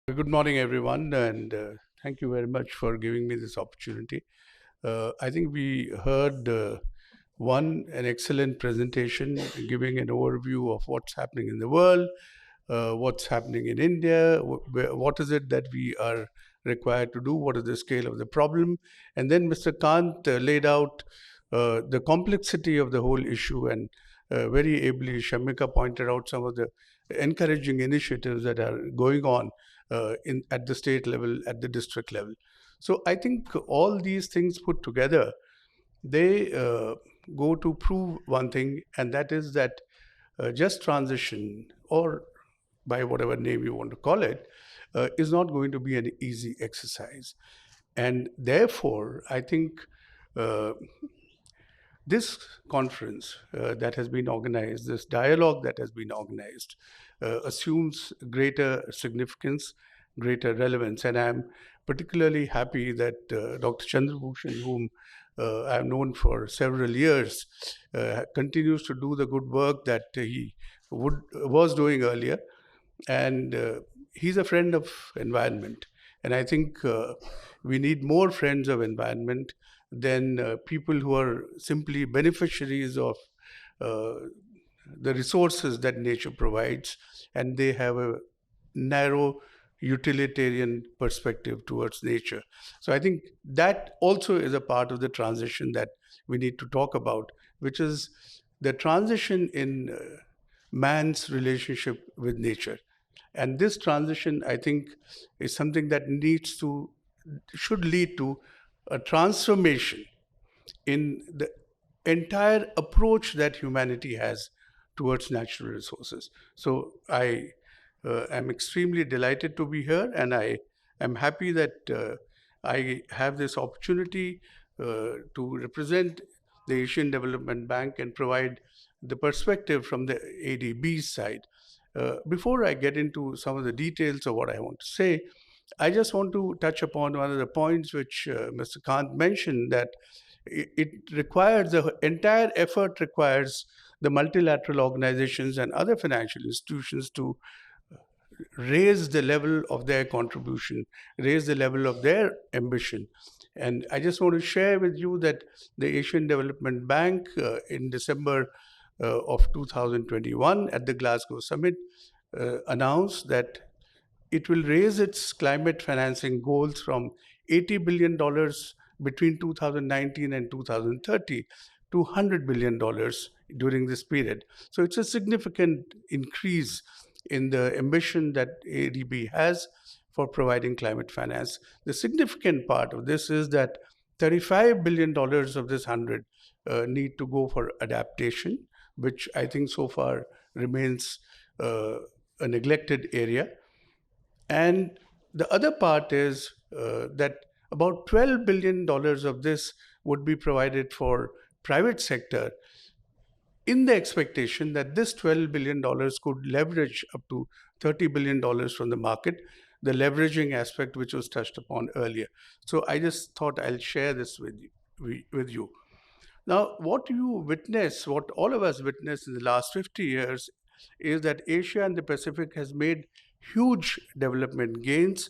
Good morning, everyone, and thank you very much for giving me this opportunity. I think we heard an excellent presentation giving an overview of what's happening in the world, what's happening in India, what is it that we are required to do, what is the scale of the problem. And then Mr. Kant laid out the complexity of the whole issue, and very ably, Shamika pointed out some of the encouraging initiatives that are going on at the state level, at the district level. So I think all these things put together, they go to prove one thing, and that is that just transition, or by whatever name you want to call it, is not going to be an easy exercise. And therefore, I think uh, this conference that has been organized, this dialogue that has been organized, assumes greater significance, greater relevance. And I'm particularly happy that Dr. Chandrabhushan, whom I've known for several years, continues to do the good work that was doing earlier. And he's a friend of environment. And I think we need more friends of environment than people who are simply beneficiaries of uh, the resources that nature provides, and they have a narrow utilitarian perspective towards nature. So I think that also is a part of the transition that we need to talk about, which is the transition in man's relationship with nature. And this transition, I think, is something that should lead to a transformation in the entire approach that humanity has towards natural resources. So I am extremely delighted to be here, and I am happy that I have this opportunity to represent the Asian Development Bank and provide the perspective from the ADB side. Before I get into some of the details of what I want to say, I just want to touch upon one of the points which Mr. Kant mentioned, that it requires the entire effort requires the multilateral organizations and other financial institutions to raise the level of their contribution, raise the level of their ambition. And I just want to share with you that the Asian Development Bank in December of 2021 at the Glasgow Summit announced that it will raise its climate financing goals from $80 billion dollars between 2019 and 2030 to $100 billion dollars during this period. So it's a significant increase in the ambition that ADB has for providing climate finance. The significant part of this is that $35 billion dollars of this 100 need to go for adaptation, which I think so far remains a neglected area. And the other part is that about $12 billion dollars of this would be provided for private sector, in the expectation that this $12 billion dollars could leverage up to $30 billion dollars from the market, the leveraging aspect which was touched upon earlier. So I just thought I'll share this with you. Now, what you witness, what all of us witnessed in the last 50 years, is that Asia and the Pacific has made huge development gains.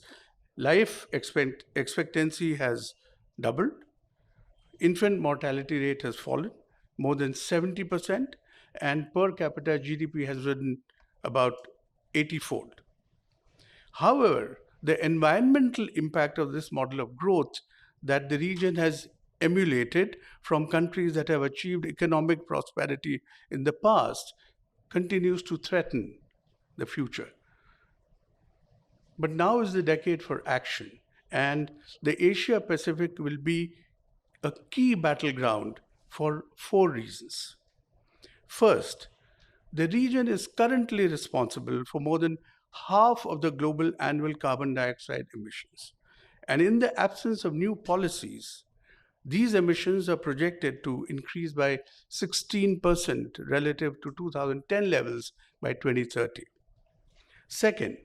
Life expectancy has doubled. Infant mortality rate has fallen more than 70%, and per capita GDP has risen about 80-fold. However, the environmental impact of this model of growth that the region has emulated from countries that have achieved economic prosperity in the past continues to threaten the future. But now is the decade for action, and the Asia Pacific will be a key battleground for four reasons. First, the region is currently responsible for more than half of the global annual carbon dioxide emissions. And in the absence of new policies, these emissions are projected to increase by 16% relative to 2010 levels by 2030. Second,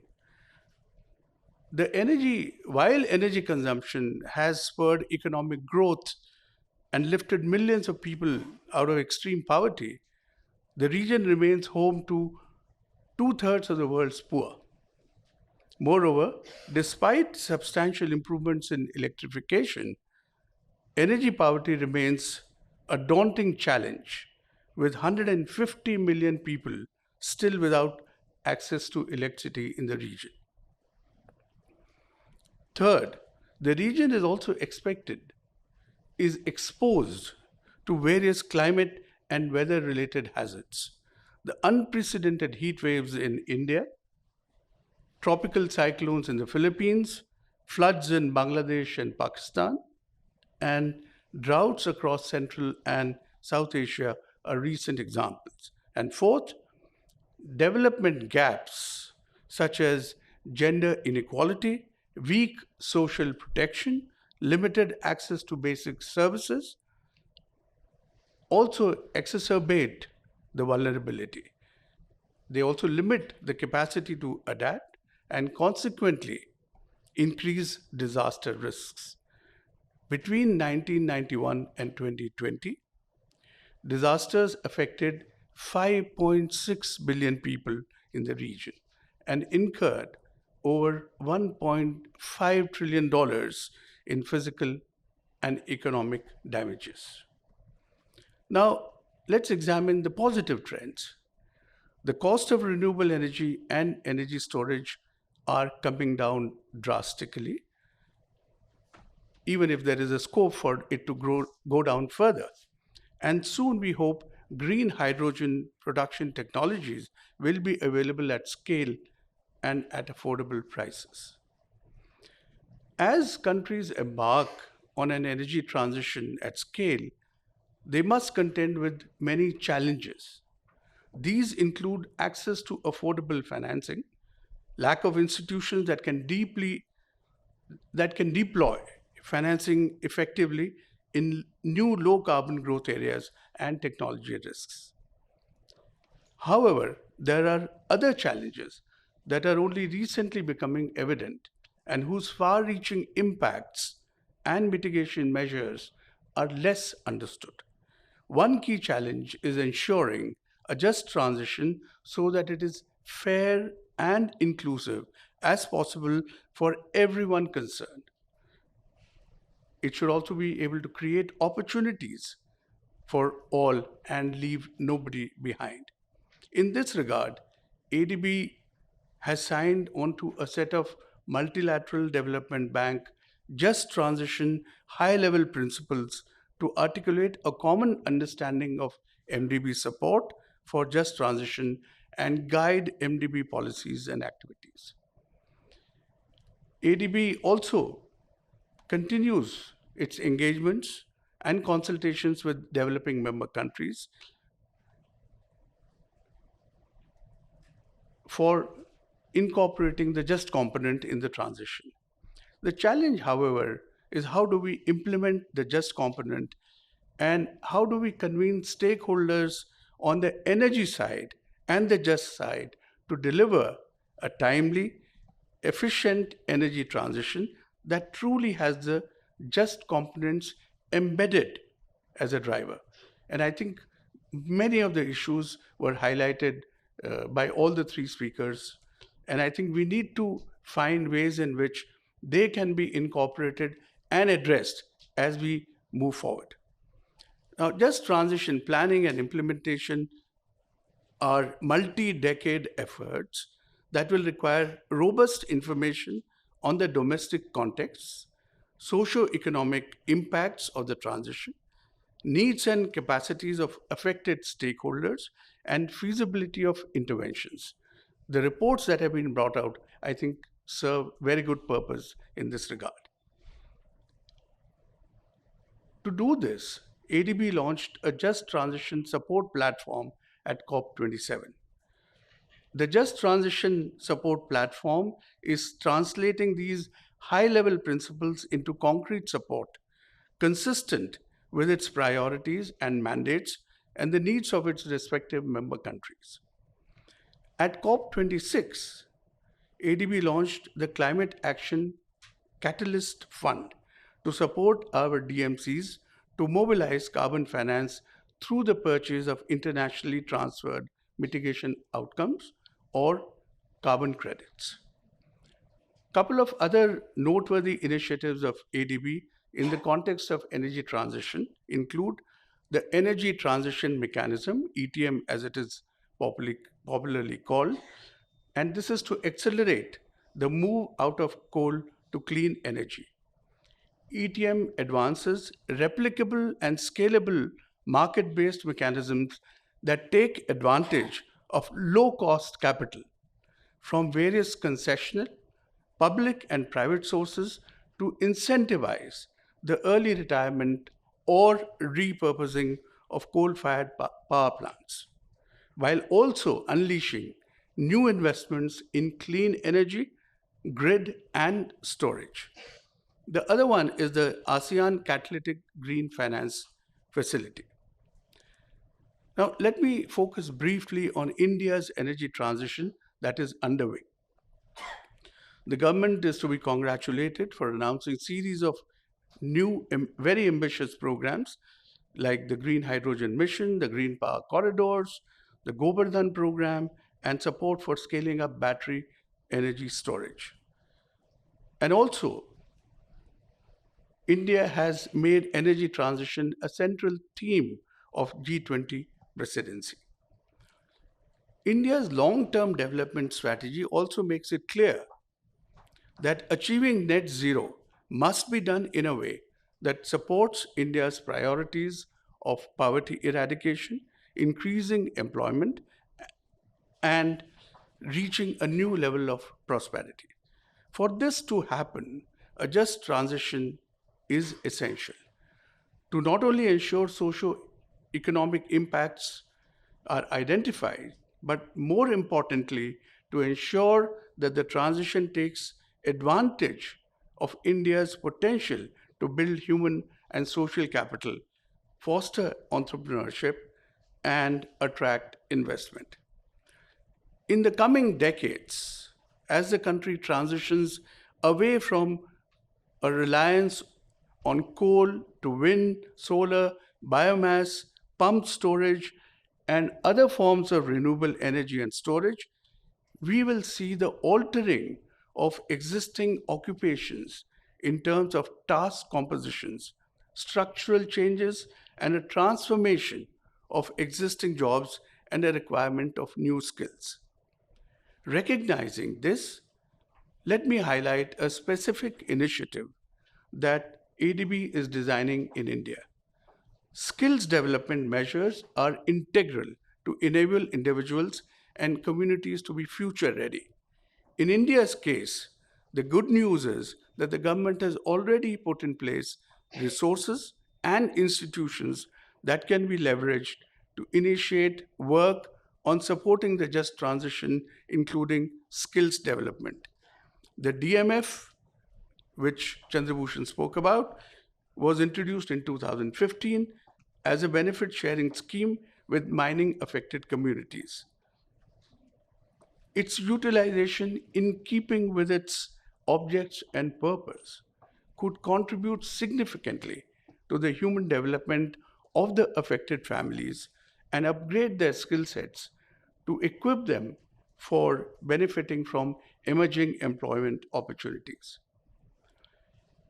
while energy consumption has spurred economic growth and lifted millions of people out of extreme poverty, the region remains home to two-thirds of the world's poor. Moreover, despite substantial improvements in electrification, energy poverty remains a daunting challenge, with 150 million people still without access to electricity in the region. Third, the region is also is exposed to various climate and weather related hazards. The unprecedented heat waves in India, tropical cyclones in the Philippines, floods in Bangladesh and Pakistan, and droughts across Central and South Asia are recent examples. And fourth, development gaps such as gender inequality, weak social protection, limited access to basic services also exacerbate the vulnerability. They also limit the capacity to adapt and consequently increase disaster risks. Between 1991 and 2020, disasters affected 5.6 billion people in the region and incurred over $1.5 trillion in physical and economic damages. Now, let's examine the positive trends. The cost of renewable energy and energy storage are coming down drastically, even if there is a scope for it to go down further. And soon we hope green hydrogen production technologies will be available at scale and at affordable prices. As countries embark on an energy transition at scale, they must contend with many challenges. These include access to affordable financing, lack of institutions that can deploy financing effectively in new low carbon growth areas and technology risks. However, there are other challenges that are only recently becoming evident and whose far reaching impacts and mitigation measures are less understood. One key challenge is ensuring a just transition so that it is fair and inclusive as possible for everyone concerned. It should also be able to create opportunities for all and leave nobody behind. In this regard, ADB has signed onto a set of multilateral development bank just transition high level principles to articulate a common understanding of MDB support for just transition and guide MDB policies and activities. ADB also continues its engagements and consultations with developing member countries for incorporating the just component in the transition. The challenge, however, is how do we implement the just component and how do we convince stakeholders on the energy side and the just side to deliver a timely, efficient energy transition that truly has the just components embedded as a driver. And I think many of the issues were highlighted by all the three speakers. And I think we need to find ways in which they can be incorporated and addressed as we move forward. Now, just transition planning and implementation are multi-decade efforts that will require robust information on the domestic contexts, socio-economic impacts of the transition, needs and capacities of affected stakeholders, and feasibility of interventions. The reports that have been brought out, I think, serve very good purpose in this regard. To do this, ADB launched a Just Transition support platform at COP27. The Just Transition support platform is translating these high-level principles into concrete support, consistent with its priorities and mandates and the needs of its respective member countries. At COP26, ADB launched the Climate Action Catalyst Fund to support our DMCs to mobilize carbon finance through the purchase of internationally transferred mitigation outcomes or carbon credits. Couple of other noteworthy initiatives of ADB in the context of energy transition include the Energy Transition Mechanism, ETM as it is popularly called, and this is to accelerate the move out of coal to clean energy. ETM advances replicable and scalable market based mechanisms that take advantage of low cost capital from various concessional, public, and private sources to incentivize the early retirement or repurposing of coal fired power plants, while also unleashing new investments in clean energy, grid, and storage. The other one is the ASEAN Catalytic Green Finance Facility. Now, let me focus briefly on India's energy transition that is underway. The government is to be congratulated for announcing series of new, very ambitious programs like the Green Hydrogen Mission, the Green Power Corridors, the Govardhan program, and support for scaling up battery energy storage. And also, India has made energy transition a central theme of G20 presidency. India's long term development strategy also makes it clear that achieving net zero must be done in a way that supports India's priorities of poverty eradication, increasing employment, and reaching a new level of prosperity. For this to happen, a just transition is essential to not only ensure socio-economic impacts are identified, but more importantly, to ensure that the transition takes advantage of India's potential to build human and social capital, foster entrepreneurship, and attract investment. In the coming decades, as the country transitions away from a reliance on coal to wind, solar, biomass, pumped storage, and other forms of renewable energy and storage, we will see the altering of existing occupations in terms of task compositions, structural changes, and a transformation of existing jobs and a requirement of new skills. Recognizing this, let me highlight a specific initiative that ADB is designing in India. Skills development measures are integral to enable individuals and communities to be future ready. In India's case, the good news is that the government has already put in place resources and institutions that can be leveraged to initiate work on supporting the just transition, including skills development. The DMF, which Chandrabhushan spoke about, was introduced in 2015 as a benefit sharing scheme with mining affected communities. Its utilization, in keeping with its objects and purpose, could contribute significantly to the human development of the affected families and upgrade their skill sets to equip them for benefiting from emerging employment opportunities.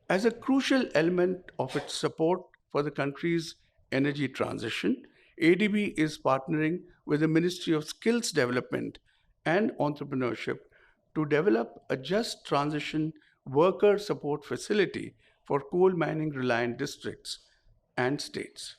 As a crucial element of its support for the country's energy transition, ADB is partnering with the Ministry of Skills Development and Entrepreneurship to develop a just transition worker support facility for coal mining reliant districts and states.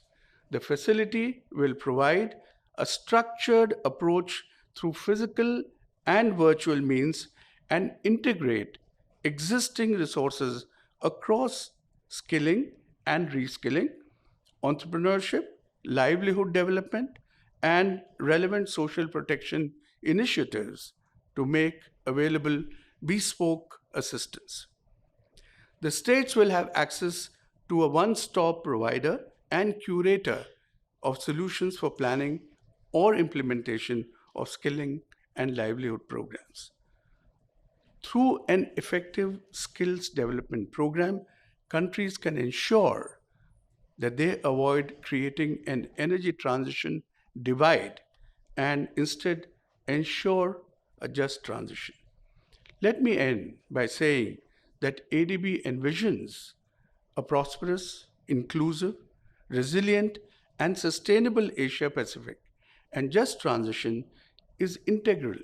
The facility will provide a structured approach through physical and virtual means and integrate existing resources across skilling and reskilling, entrepreneurship, livelihood development, and relevant social protection initiatives to make available bespoke assistance. The states will have access to a one stop provider and curator of solutions for planning or implementation of skilling and livelihood programs. Through an effective skills development program, countries can ensure that they avoid creating an energy transition divide and instead ensure a just transition. Let me end by saying that ADB envisions a prosperous, inclusive, resilient, and sustainable Asia Pacific, and just transition is integral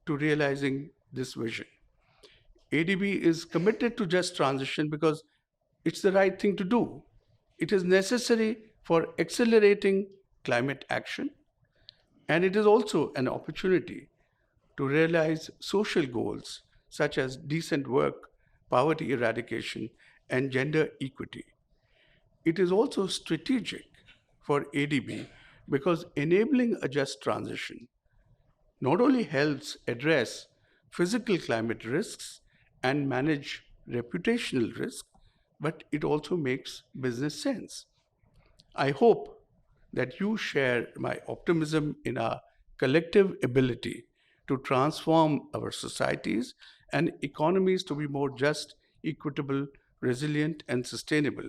to realizing this vision. ADB is committed to just transition because it's the right thing to do. It is necessary for accelerating climate action, and it is also an opportunity to realize social goals such as decent work, poverty eradication, and gender equity. It is also strategic for ADB because enabling a just transition not only helps address physical climate risks and manage reputational risk, but it also makes business sense. I hope that you share my optimism in our collective ability to transform our societies and economies to be more just, equitable, resilient, and sustainable.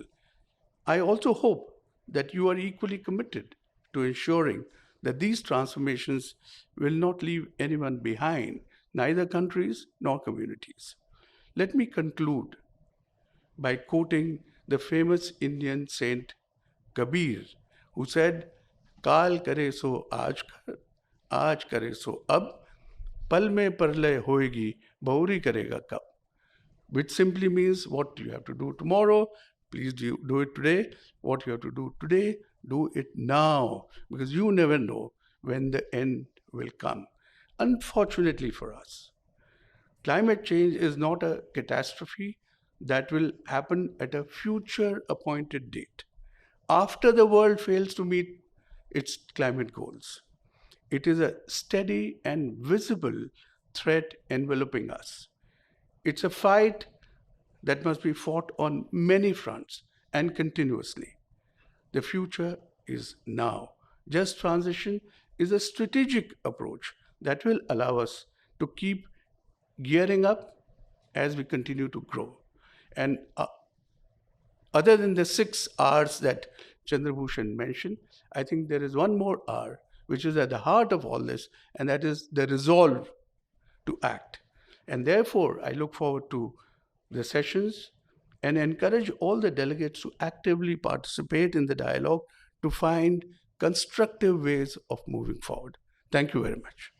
I also hope that you are equally committed to ensuring that these transformations will not leave anyone behind, neither countries nor communities. Let me conclude by quoting the famous Indian saint Kabir, who said, "काल करे सो आज करे सो अब, पल में परलय होएगी, बहुरी करेगा कब." Which simply means what you have to do tomorrow, please do it today. What you have to do today, do it now, because you never know when the end will come. Unfortunately for us, climate change is not a catastrophe that will happen at a future appointed date after the world fails to meet its climate goals. It is a steady and visible threat enveloping us. It's a fight that must be fought on many fronts and continuously. The future is now. Just transition is a strategic approach that will allow us to keep gearing up as we continue to grow. And other than the 6 R's that Chandrabhushan mentioned, I think there is one more R which is at the heart of all this, and that is the resolve to act. And therefore, I look forward to the sessions and encourage all the delegates to actively participate in the dialogue to find constructive ways of moving forward. Thank you very much.